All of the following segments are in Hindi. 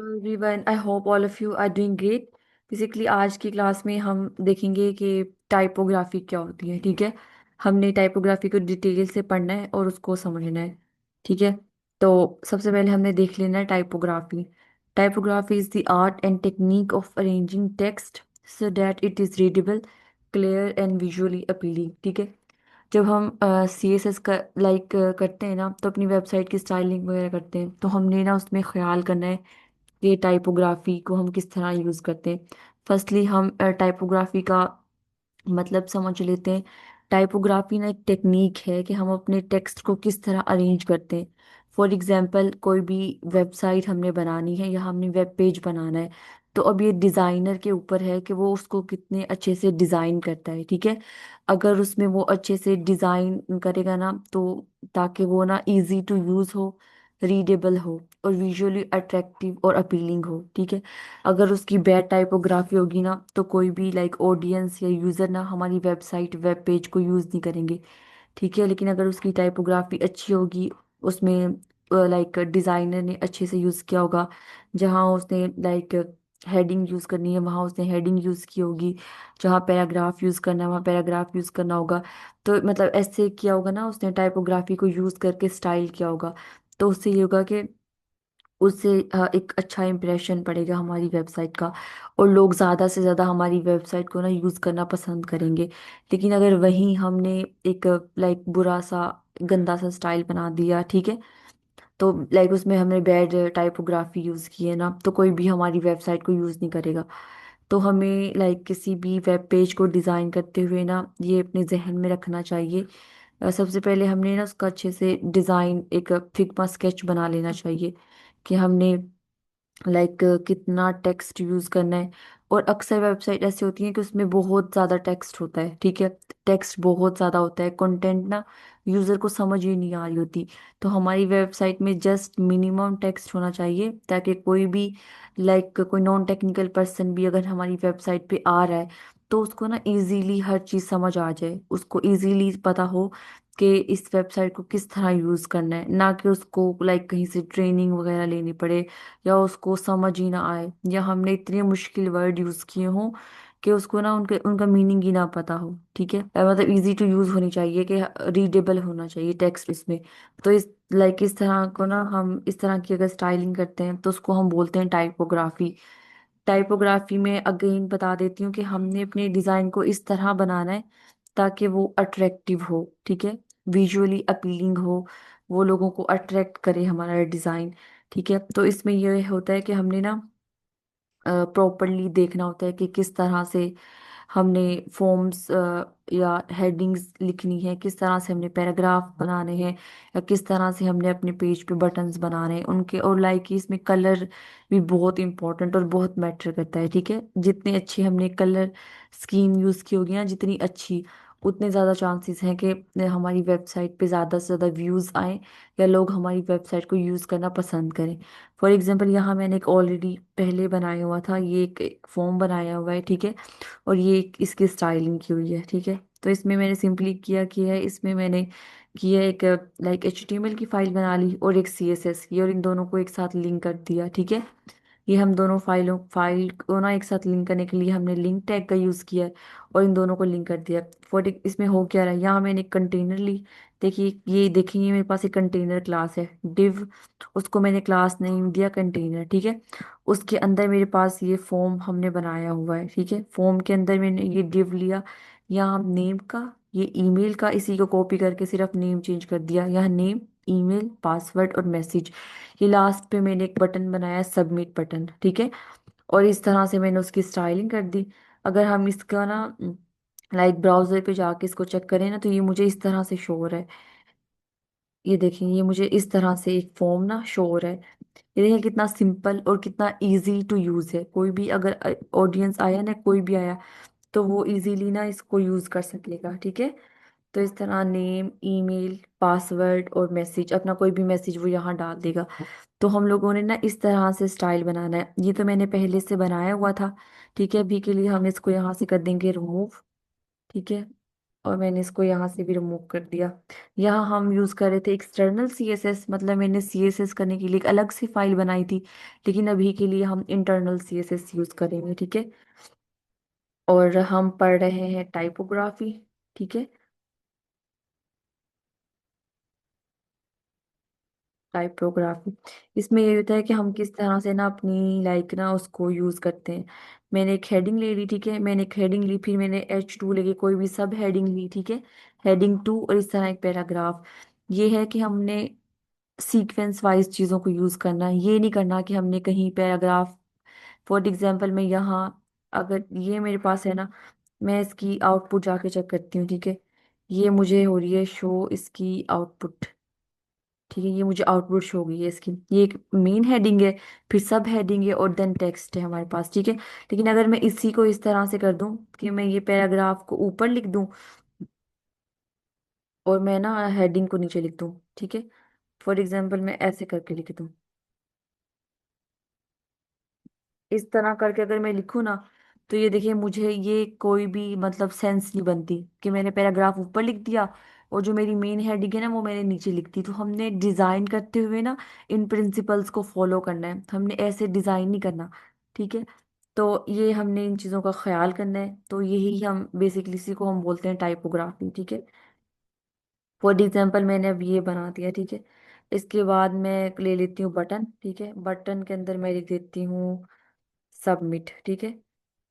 Everyone, I hope all of you are doing great. Basically आज की क्लास में हम देखेंगे कि टाइपोग्राफी क्या होती है। ठीक है, हमने टाइपोग्राफी को डिटेल से पढ़ना है और उसको समझना है। ठीक है, तो सबसे पहले हमने देख लेना है typography. Typography is the art and technique of arranging text so that it is readable, clear and visually appealing. ठीक है, जब हम CSS का करते हैं ना, तो अपनी वेबसाइट की स्टाइलिंग वगैरह करते हैं, तो हमने ना उसमें ख्याल करना है ये टाइपोग्राफी को हम किस तरह यूज़ करते हैं। फर्स्टली हम टाइपोग्राफी का मतलब समझ लेते हैं। टाइपोग्राफी ना एक टेक्निक है कि हम अपने टेक्स्ट को किस तरह अरेंज करते हैं। फॉर एग्जांपल, कोई भी वेबसाइट हमने बनानी है या हमने वेब पेज बनाना है, तो अब ये डिज़ाइनर के ऊपर है कि वो उसको कितने अच्छे से डिज़ाइन करता है। ठीक है, अगर उसमें वो अच्छे से डिज़ाइन करेगा ना, तो ताकि वो ना इजी टू यूज़ हो, रीडेबल हो और विजुअली अट्रैक्टिव और अपीलिंग हो। ठीक है, अगर उसकी बैड टाइपोग्राफी होगी ना, तो कोई भी ऑडियंस या यूज़र ना हमारी वेबसाइट वेब पेज को यूज़ नहीं करेंगे। ठीक है, लेकिन अगर उसकी टाइपोग्राफी अच्छी होगी, उसमें डिज़ाइनर ने अच्छे से यूज़ किया होगा, जहाँ उसने हेडिंग यूज़ करनी है वहाँ उसने हेडिंग यूज़ की होगी, जहाँ पैराग्राफ यूज़ करना है वहाँ पैराग्राफ यूज़ करना होगा, तो मतलब ऐसे किया होगा ना, उसने टाइपोग्राफी को यूज़ करके स्टाइल किया होगा। तो उससे ये होगा कि उससे एक अच्छा इंप्रेशन पड़ेगा हमारी वेबसाइट का, और लोग ज़्यादा से ज़्यादा हमारी वेबसाइट को ना यूज़ करना पसंद करेंगे। लेकिन अगर वहीं हमने एक बुरा सा गंदा सा स्टाइल बना दिया, ठीक है, तो उसमें हमने बैड टाइपोग्राफी यूज़ की है ना, तो कोई भी हमारी वेबसाइट को यूज़ नहीं करेगा। तो हमें किसी भी वेब पेज को डिज़ाइन करते हुए ना ये अपने जहन में रखना चाहिए। सबसे पहले हमने ना उसका अच्छे से डिज़ाइन एक फिग्मा स्केच बना लेना चाहिए कि हमने कितना टेक्स्ट यूज करना है। और अक्सर वेबसाइट ऐसी होती है कि उसमें बहुत ज्यादा टेक्स्ट होता है। ठीक है, टेक्स्ट बहुत ज्यादा होता है, कंटेंट ना यूजर को समझ ही नहीं आ रही होती। तो हमारी वेबसाइट में जस्ट मिनिमम टेक्स्ट होना चाहिए, ताकि कोई भी कोई नॉन टेक्निकल पर्सन भी अगर हमारी वेबसाइट पे आ रहा है, तो उसको ना इजीली हर चीज समझ आ जाए, उसको इजीली पता हो कि इस वेबसाइट को किस तरह यूज करना है, ना कि उसको कहीं से ट्रेनिंग वगैरह लेनी पड़े, या उसको समझ ही ना आए, या हमने इतने मुश्किल वर्ड यूज किए हों कि उसको ना उनके उनका मीनिंग ही ना पता हो। ठीक है, मतलब इजी टू यूज होनी चाहिए, कि रीडेबल होना चाहिए टेक्स्ट इसमें। तो इस तरह को ना, हम इस तरह की अगर स्टाइलिंग करते हैं तो उसको हम बोलते हैं टाइपोग्राफी। टाइपोग्राफी में अगेन बता देती हूँ कि हमने अपने डिजाइन को इस तरह बनाना है ताकि वो अट्रैक्टिव हो। ठीक है, विजुअली अपीलिंग हो, वो लोगों को अट्रैक्ट करे हमारा डिजाइन। ठीक है, तो इसमें यह होता है कि हमने ना प्रॉपरली देखना होता है कि किस तरह से हमने फॉर्म्स या हेडिंग्स लिखनी है, किस तरह से हमने पैराग्राफ बनाने हैं, या किस तरह से हमने अपने पेज पे बटन्स बनाने हैं उनके। और इसमें कलर भी बहुत इंपॉर्टेंट और बहुत मैटर करता है। ठीक है, जितने अच्छी हमने कलर स्कीम यूज़ की होगी ना, जितनी अच्छी, उतने ज़्यादा चांसेस हैं कि हमारी वेबसाइट पे ज़्यादा से ज़्यादा व्यूज़ आए, या लोग हमारी वेबसाइट को यूज़ करना पसंद करें। फॉर एग्जांपल, यहाँ मैंने एक ऑलरेडी पहले बनाया हुआ था, ये एक फॉर्म बनाया हुआ है। ठीक है, और ये इसकी स्टाइलिंग की हुई है। ठीक है, तो इसमें मैंने सिंपली किया है, इसमें मैंने किया एक HTML की फाइल बना ली और एक CSS की, और इन दोनों को एक साथ लिंक कर दिया। ठीक है, ये हम दोनों फाइल को ना एक साथ लिंक करने के लिए हमने लिंक टैग का यूज़ किया है, और इन दोनों को लिंक कर दिया। इसमें हो क्या रहा है, यहाँ मैंने एक कंटेनर ली। देखिए ये मेरे पास एक कंटेनर क्लास है, डिव, उसको मैंने क्लास नेम दिया कंटेनर। ठीक है, उसके अंदर मेरे पास ये फॉर्म हमने बनाया हुआ है। ठीक है, फॉर्म के अंदर मैंने ये डिव लिया, यहाँ नेम का, ये ईमेल का, इसी को कॉपी करके सिर्फ नेम चेंज कर दिया, यहाँ नेम, ईमेल, पासवर्ड और मैसेज। ये लास्ट पे मैंने एक बटन बनाया, सबमिट बटन। ठीक है, और इस तरह से मैंने उसकी स्टाइलिंग कर दी। अगर हम इसका ना ब्राउजर पे जाके इसको चेक करें ना, तो ये मुझे इस तरह से शो हो रहा है। ये देखें, ये मुझे इस तरह से एक फॉर्म ना शो हो रहा है। ये देखिए कितना सिंपल और कितना इजी टू यूज है। कोई भी अगर ऑडियंस आया ना, कोई भी आया, तो वो इजीली ना इसको यूज कर सकेगा। ठीक है, तो इस तरह नेम, ईमेल, पासवर्ड और मैसेज, अपना कोई भी मैसेज वो यहाँ डाल देगा। तो हम लोगों ने ना इस तरह से स्टाइल बनाना है। ये तो मैंने पहले से बनाया हुआ था। ठीक है, अभी के लिए हम इसको यहाँ से कर देंगे रिमूव। ठीक है, और मैंने इसको यहाँ से भी रिमूव कर दिया। यहाँ हम यूज़ कर रहे थे एक्सटर्नल सीएसएस, मतलब मैंने सीएसएस करने के लिए एक अलग से फाइल बनाई थी, लेकिन अभी के लिए हम इंटरनल सीएसएस यूज़ करेंगे, ठीक है। और हम पढ़ रहे हैं टाइपोग्राफी, ठीक है। टाइपोग्राफी, इसमें ये होता है कि हम किस तरह से ना अपनी लाइक ना उसको यूज करते हैं। मैंने एक हेडिंग ले ली, ठीक है, मैंने एक हेडिंग ली, फिर मैंने H2 लेके कोई भी सब हेडिंग ली, ठीक है, हेडिंग 2, और इस तरह एक पैराग्राफ। ये है कि हमने सीक्वेंस वाइज चीज़ों को यूज करना है, ये नहीं करना कि हमने कहीं पैराग्राफ, फॉर एग्जाम्पल मैं यहाँ, अगर ये मेरे पास है ना, मैं इसकी आउटपुट जाके चेक करती हूँ, ठीक है। ये मुझे हो रही है शो इसकी आउटपुट, ठीक है, ये मुझे आउटपुट शो गई है इसकी। ये एक मेन हेडिंग है, फिर सब हेडिंग है, और देन टेक्स्ट है हमारे पास, ठीक है। लेकिन अगर मैं इसी को इस तरह से कर दूं कि मैं ये पैराग्राफ को ऊपर लिख दूं और मैं ना हेडिंग को नीचे लिख दूं, ठीक है, फॉर एग्जाम्पल मैं ऐसे करके लिख दूं, इस तरह करके अगर मैं लिखूँ ना, तो ये देखिए मुझे ये कोई भी मतलब सेंस नहीं बनती कि मैंने पैराग्राफ ऊपर लिख दिया और जो मेरी मेन हेडिंग है ना वो मैंने नीचे लिख दी। तो हमने डिजाइन करते हुए ना इन प्रिंसिपल्स को फॉलो करना है, हमने ऐसे डिजाइन नहीं करना, ठीक है। तो ये हमने इन चीज़ों का ख्याल करना है, तो यही हम बेसिकली इसी को हम बोलते हैं टाइपोग्राफी, ठीक है। फॉर एग्जाम्पल मैंने अब ये बना दिया, ठीक है। इसके बाद मैं ले लेती हूँ बटन, ठीक है, बटन के अंदर मैं लिख देती हूँ सबमिट, ठीक है,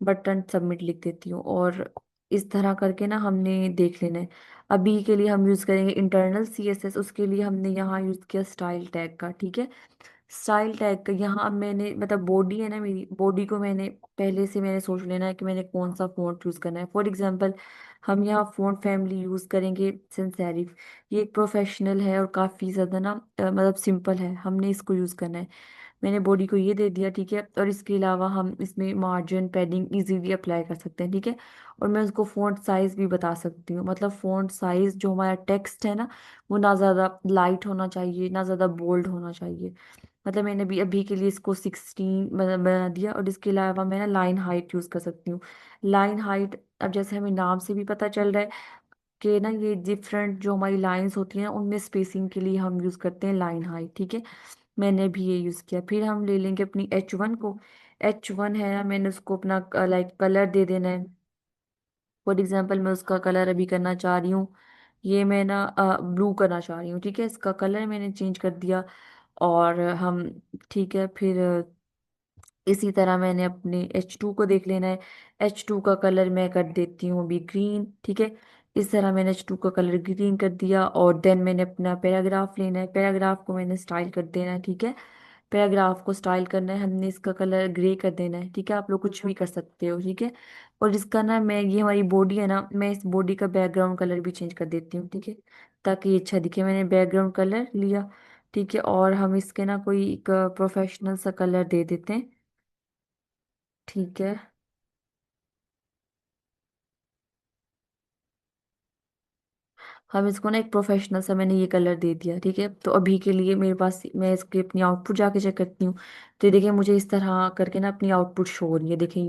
बटन सबमिट लिख देती हूँ। और इस तरह करके ना हमने देख लेना है। अभी के लिए हम यूज करेंगे इंटरनल सीएसएस, उसके लिए हमने यहाँ यूज किया स्टाइल टैग का, ठीक है। स्टाइल टैग का यहाँ अब मैंने मतलब बॉडी है ना, मेरी बॉडी को मैंने पहले से मैंने सोच लेना है कि मैंने कौन सा फ़ॉन्ट यूज़ करना है। फॉर एग्जांपल हम यहाँ फ़ॉन्ट फैमिली यूज़ करेंगे sans serif। ये एक प्रोफेशनल है और काफ़ी ज़्यादा ना मतलब सिंपल है, हमने इसको यूज़ करना है। मैंने बॉडी को ये दे दिया, ठीक है। और इसके अलावा हम इसमें मार्जिन पैडिंग इजीली अप्लाई कर सकते हैं, ठीक है। और मैं उसको फ़ॉन्ट साइज़ भी बता सकती हूँ, मतलब फ़ॉन्ट साइज़ जो हमारा टेक्स्ट है ना, वो ना ज़्यादा लाइट होना चाहिए ना ज़्यादा बोल्ड होना चाहिए। मतलब मैंने भी अभी के लिए इसको 16 बना दिया। और इसके अलावा मैं ना लाइन हाइट यूज़ कर सकती हूँ। लाइन हाइट, अब जैसे हमें नाम से भी पता चल रहा है कि ना ये डिफरेंट जो हमारी लाइंस होती हैं ना, उनमें स्पेसिंग के लिए हम यूज़ करते हैं लाइन हाइट, ठीक है। मैंने भी ये यूज़ किया। फिर हम ले लेंगे अपनी H1 को। H1 है ना, मैंने उसको अपना लाइक कलर दे देना है। फॉर एग्जाम्पल मैं उसका कलर अभी करना चाह रही हूँ, ये मैं ना ब्लू करना चाह रही हूँ, ठीक है, इसका कलर मैंने चेंज कर दिया। और हम, ठीक है, फिर इसी तरह मैंने अपने H2 को देख लेना है। H2 का कलर मैं कर देती हूँ अभी ग्रीन, ठीक है। इस तरह मैंने H2 का कलर ग्रीन कर दिया। और देन मैंने अपना पैराग्राफ लेना है, पैराग्राफ को मैंने स्टाइल कर देना है, ठीक है। पैराग्राफ को स्टाइल करना है, हमने इसका कलर ग्रे कर देना है, ठीक है। आप लोग कुछ भी कर सकते हो, ठीक है। और इसका ना मैं, ये हमारी बॉडी है ना, मैं इस बॉडी का बैकग्राउंड कलर भी चेंज कर देती हूँ, ठीक है, ताकि ये अच्छा दिखे। मैंने बैकग्राउंड कलर लिया, ठीक है। और हम इसके ना कोई एक प्रोफेशनल सा कलर दे देते हैं, ठीक है। हम इसको ना एक प्रोफेशनल सा मैंने ये कलर दे दिया, ठीक है। तो अभी के लिए मेरे पास, मैं इसकी अपनी आउटपुट जाके चेक करती हूँ। तो ये देखिए मुझे इस तरह करके ना अपनी आउटपुट शो हो रही है, देखें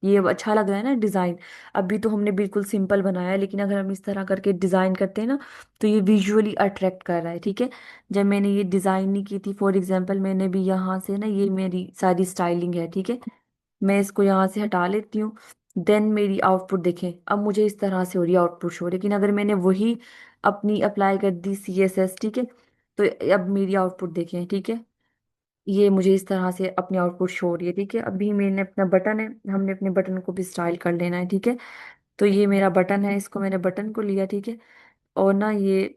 ये अब अच्छा लग रहा है ना डिज़ाइन। अभी तो हमने बिल्कुल सिंपल बनाया है, लेकिन अगर हम इस तरह करके डिज़ाइन करते हैं ना, तो ये विजुअली अट्रैक्ट कर रहा है, ठीक है। जब मैंने ये डिज़ाइन नहीं की थी, फॉर एग्जाम्पल मैंने भी यहाँ से ना, ये मेरी सारी स्टाइलिंग है, ठीक है, मैं इसको यहाँ से हटा लेती हूँ। देन मेरी आउटपुट देखें, अब मुझे इस तरह से हो रही है आउटपुट शो। लेकिन अगर मैंने वही अपनी अप्लाई कर दी CSS, ठीक है, तो अब मेरी आउटपुट देखें, ठीक है, ये मुझे इस तरह से अपनी आउटपुट शो हो रही है, ठीक है। अभी मैंने अपना बटन है, हमने अपने बटन को भी स्टाइल कर लेना है, ठीक है। तो ये मेरा बटन है, इसको मैंने बटन को लिया, ठीक है। और ना ये,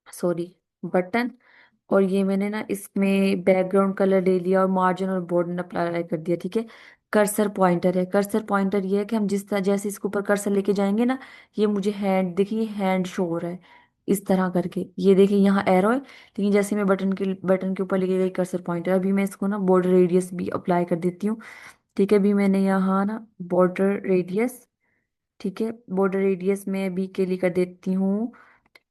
सॉरी, बटन, और ये मैंने ना इसमें बैकग्राउंड कलर ले लिया और मार्जिन और बॉर्डर अप्लाई कर दिया, ठीक है। कर्सर पॉइंटर है, कर्सर पॉइंटर ये है कि हम जिस तरह जैसे इसके ऊपर कर्सर लेके जाएंगे ना, ये मुझे हैंड, देखिए हैंड शो हो रहा है इस तरह करके। ये देखिए यहाँ एरो है, लेकिन जैसे मैं बटन के ऊपर लेके गई कर्सर पॉइंटर, अभी मैं इसको ना बॉर्डर रेडियस भी अप्लाई कर देती हूँ, ठीक है। अभी मैंने यहाँ ना बॉर्डर रेडियस, ठीक है, बॉर्डर रेडियस में अभी के लिए कर देती हूँ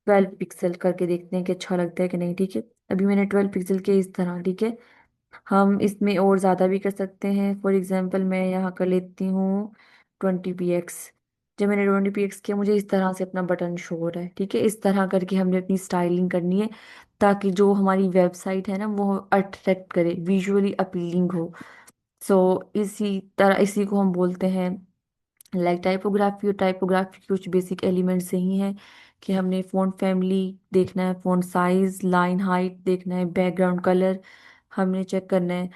12 पिक्सल, करके देखते हैं कि अच्छा लगता है कि नहीं, ठीक है। अभी मैंने 12 पिक्सल के इस तरह, ठीक है। हम इसमें और ज़्यादा भी कर सकते हैं, फॉर एग्जांपल मैं यहाँ कर लेती हूँ 20 px, जब मैंने डोंट पीएक्स किया मुझे इस तरह से अपना बटन शो हो रहा है, ठीक है। इस तरह करके हमने अपनी स्टाइलिंग करनी है ताकि जो हमारी वेबसाइट है ना वो अट्रैक्ट करे, विजुअली अपीलिंग हो। सो इसी तरह इसी को हम बोलते हैं लाइक टाइपोग्राफी। और टाइपोग्राफी के कुछ बेसिक एलिमेंट्स यही हैं कि हमने फ़ॉन्ट फैमिली देखना है, फ़ॉन्ट साइज, लाइन हाइट देखना है, बैकग्राउंड कलर हमने चेक करना है।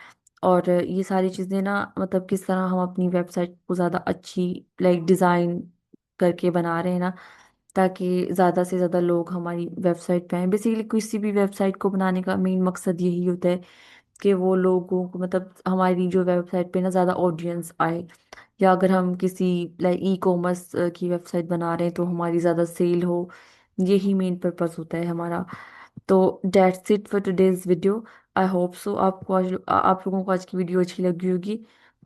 और ये सारी चीज़ें ना मतलब किस तरह हम अपनी वेबसाइट को ज़्यादा अच्छी लाइक डिज़ाइन करके बना रहे हैं ना, ताकि ज़्यादा से ज़्यादा लोग हमारी वेबसाइट पे आए। बेसिकली किसी भी वेबसाइट को बनाने का मेन मकसद यही होता है कि वो लोगों को मतलब हमारी जो वेबसाइट पे ना ज़्यादा ऑडियंस आए। या अगर हम किसी लाइक ई कॉमर्स की वेबसाइट बना रहे हैं तो हमारी ज़्यादा सेल हो, यही मेन पर्पस होता है हमारा। तो that's it for today's video. I hope so आपको आज आप लोगों को आज की वीडियो अच्छी लगी होगी।